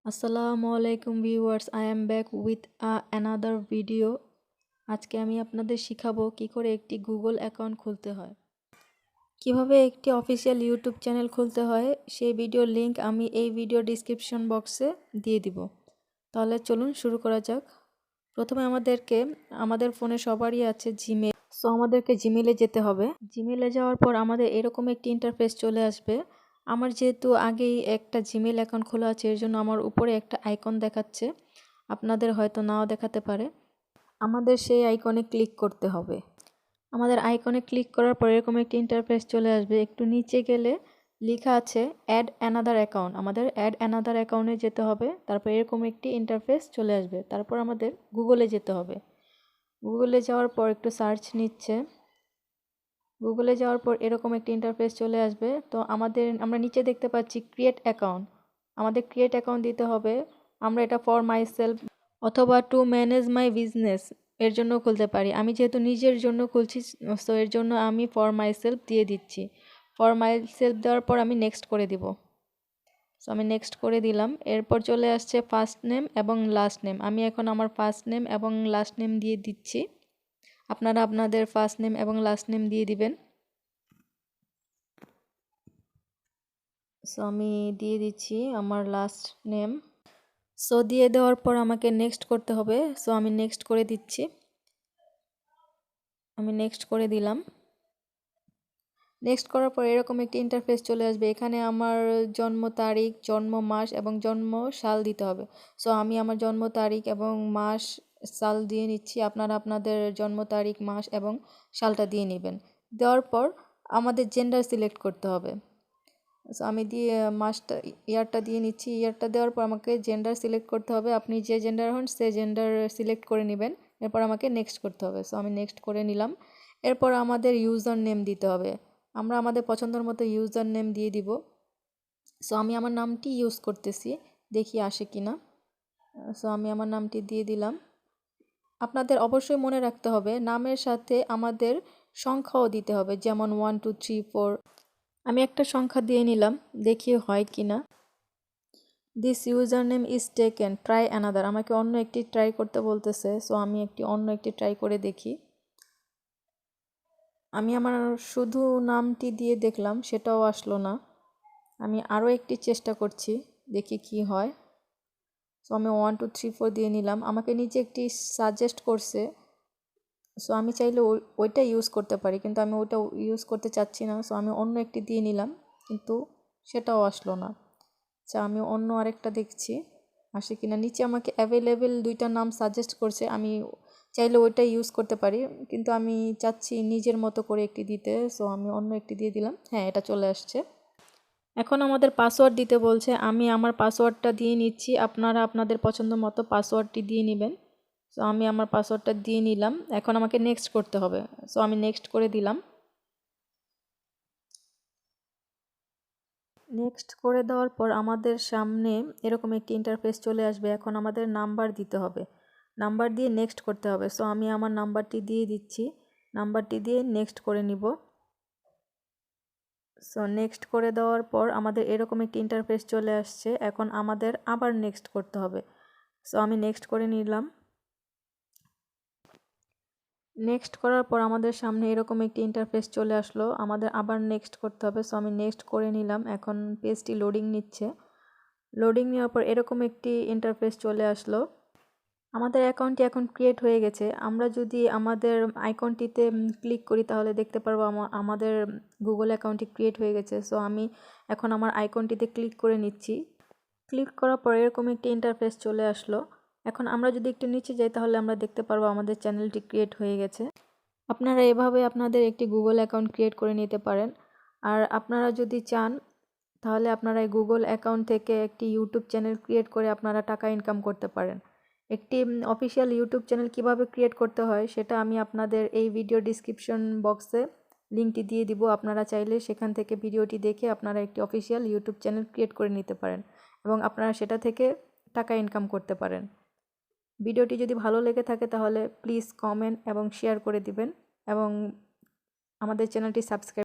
আসসালামু আলাইকুম viewers, I am back with another video. আজকে আমি আপনাদের শিখাবো কি করে একটি গুগল অ্যাকাউন্ট খুলতে হয়, কিভাবে একটি অফিসিয়াল ইউটিউব চ্যানেল খুলতে হয়। সেই ভিডিওর লিংক আমি এই ভিডিও ডিসক্রিপশন বক্সে দিয়ে দিব। তাহলে চলুন শুরু করা যাক। প্রথমে আমাদের ফোনে সবারই আছে জিমেল, সো আমাদেরকে জিমেলে যেতে হবে। জিমেলে যাওয়ার পর আমাদের এরকম একটি ইন্টারফেস চলে আসবে। আমার যেহেতু আগেই একটা জিমেল অ্যাকাউন্ট খোলা আছে, এর জন্য আমার উপরে একটা আইকন দেখাচ্ছে, আপনাদের হয়তো নাও দেখাতে পারে। আমাদের সেই আইকনে ক্লিক করতে হবে। আমাদের আইকনে ক্লিক করার পর এরকম একটি ইন্টারফেস চলে আসবে। একটু নিচে গেলে লেখা আছে অ্যাড অ্যানাদার অ্যাকাউন্ট। আমাদের অ্যাড অ্যানাদার অ্যাকাউন্টে যেতে হবে। তারপর এরকম একটি ইন্টারফেস চলে আসবে। তারপর আমাদের গুগলে যেতে হবে। গুগলে যাওয়ার পর একটু সার্চ নিচ্ছে। গুগলে যাওয়ার পর এরকম একটি ইন্টারফেস চলে আসবে। তো আমরা নিচে দেখতে পাচ্ছি ক্রিয়েট অ্যাকাউন্ট। আমাদের ক্রিয়েট অ্যাকাউন্ট দিতে হবে। আমরা এটা ফর মাই সেলফ অথবা টু ম্যানেজ মাই বিজনেস এর জন্য খুলতে পারি। আমি যেহেতু নিজের জন্য খুলছি, সো এর জন্য আমি ফর মাই সেলফ দিয়ে দিচ্ছি। ফর মাই সেলফ দেওয়ার পর আমি নেক্সট করে দিব। সো আমি নেক্সট করে দিলাম। এরপর চলে আসছে ফার্স্ট নেম এবং লাস্ট নেম। আমি এখন আমার ফার্স্ট নেম এবং লাস্ট নেম দিয়ে দিচ্ছি। আপনারা আপনাদের ফার্স্ট নেম এবং লাস্ট নেম দিয়ে দিবেন। সো আমি দিয়ে দিচ্ছি আমার লাস্ট নেম। সো দিয়ে দেওয়ার পর আমাকে নেক্সট করতে হবে। সো আমি নেক্সট করে দিচ্ছি। আমি নেক্সট করে দিলাম। নেক্সট করার পর এরকম একটি ইন্টারফেস চলে আসবে। এখানে আমার জন্ম তারিখ, জন্ম মাস এবং জন্ম সাল দিতে হবে। সো আমি আমার জন্ম তারিখ এবং মাস সাল দিয়ে নিচ্ছি। আপনারা আপনাদের জন্ম তারিখ, মাস এবং সালটা দিয়ে নেবেন। দেওয়ার পর আমাদের জেন্ডার সিলেক্ট করতে হবে। সো আমি ইয়ারটা দিয়ে নিচ্ছি। ইয়ারটা দেওয়ার পর আমাকে জেন্ডার সিলেক্ট করতে হবে। আপনি যে জেন্ডার হন সে জেন্ডার সিলেক্ট করে নেবেন। এরপর আমাকে নেক্সট করতে হবে। সো আমি নেক্সট করে নিলাম। এরপর আমাদের ইউজার নেম দিতে হবে। আমরা আমাদের পছন্দের মতো ইউজার নেম দিয়ে দিব। সো আমি আমার নামটি ইউজ করতেছি, দেখি আসে কি না। সো আমি আমার নামটি দিয়ে দিলাম। আপনাদের অবশ্যই মনে রাখতে হবে নামের সাথে আমাদের সংখ্যাও দিতে হবে, যেমন 1 2 3 4। আমি একটা সংখ্যা দিয়ে নিলাম, দেখি হয় কি না। This user name is taken, try another. আমাকে অন্য একটি ট্রাই করতে বলতেছে। সো আমি অন্য একটি ট্রাই করে দেখি। আমি আমার শুধু নামটি দিয়ে দেখলাম, সেটাও আসলো না। আমি আরও একটি চেষ্টা করছি, দেখি কি হয়। সো আমি 1 2 3 4 দিয়ে নিলাম। আমাকে নিচে একটি সাজেস্ট করছে। সো আমি চাইলে ওইটা ইউজ করতে পারি, কিন্তু আমি ওইটা ইউজ করতে চাচ্ছি না। সো আমি অন্য একটি দিয়ে নিলাম, কিন্তু সেটাও আসলো না। আচ্ছা, আমি অন্য আরেকটা দেখছি আসে কিনা। নিচে আমাকে অ্যাভেলেবেল দুইটা নাম সাজেস্ট করছে, আমি চাইলে ওইটা ইউজ করতে পারি, কিন্তু আমি চাচ্ছি নিজের মতো করে একটি দিতে। সো আমি অন্য একটি দিয়ে দিলাম। হ্যাঁ, এটা চলে আসছে। এখন আমাদের পাসওয়ার্ড দিতে বলছে। আমি আমার পাসওয়ার্ডটা দিয়ে নিচ্ছি। আপনারা আপনাদের পছন্দ মতো পাসওয়ার্ডটি দিয়ে নেবেন। সো আমি আমার পাসওয়ার্ডটা দিয়ে নিলাম। এখন আমাকে নেক্সট করতে হবে। সো আমি নেক্সট করে দিলাম। নেক্সট করে দেওয়ার পর আমাদের সামনে এরকম একটি ইন্টারফেস চলে আসবে। এখন আমাদের নাম্বার দিতে হবে। নাম্বার দিয়ে নেক্সট করতে হবে। সো আমি আমার নাম্বারটি দিয়ে দিচ্ছি। নাম্বারটি দিয়ে নেক্সট করে নিব। সো নেক্সট করে দেওয়ার পর আমাদের এরকম একটি ইন্টারফেস চলে আসছে। এখন আমাদের আবার নেক্সট করতে হবে। সো আমি নেক্সট করে নিলাম। নেক্সট করার পর আমাদের সামনে এরকম একটি ইন্টারফেস চলে আসলো। আমাদের আবার নেক্সট করতে হবে। সো আমি নেক্সট করে নিলাম। এখন পেজটি লোডিং নিচ্ছে। লোডিং নেওয়ার পর এরকম একটি ইন্টারফেস চলে আসলো। আমাদের অ্যাকাউন্টটি এখন ক্রিয়েট হয়ে গেছে। আমরা যদি আমাদের আইকনটিতে ক্লিক করি তাহলে দেখতে পারবো আমাদের গুগল অ্যাকাউন্টটি ক্রিয়েট হয়ে গেছে। সো আমি এখন আমার আইকনটিতে ক্লিক করে নিচ্ছি। ক্লিক করার পর এরকম একটি ইন্টারফেস চলে আসলো। এখন আমরা যদি একটু নিচে যাই তাহলে আমরা দেখতে পারবো আমাদের চ্যানেলটি ক্রিয়েট হয়ে গেছে। আপনারা এভাবে আপনাদের একটি গুগল অ্যাকাউন্ট ক্রিয়েট করে নিতে পারেন। আর আপনারা যদি চান তাহলে আপনারা এই গুগল অ্যাকাউন্ট থেকে একটি ইউটিউব চ্যানেল ক্রিয়েট করে আপনারা টাকা ইনকাম করতে পারেন। একটি অফিসিয়াল ইউটিউব চ্যানেল কিভাবে ক্রিয়েট করতে হয় সেটা আমি আপনাদের এই ভিডিও ডিসক্রিপশন বক্সে লিঙ্কটি দিয়ে দিব। আপনারা চাইলে সেখান থেকে ভিডিওটি দেখে আপনারা একটি অফিসিয়াল ইউটিউব চ্যানেল ক্রিয়েট করে নিতে পারেন এবং আপনারা সেটা থেকে টাকা ইনকাম করতে পারেন। ভিডিওটি যদি ভালো লেগে থাকে তাহলে প্লিজ কমেন্ট এবং শেয়ার করে দিবেন এবং আমাদের চ্যানেলটি সাবস্ক্রাইব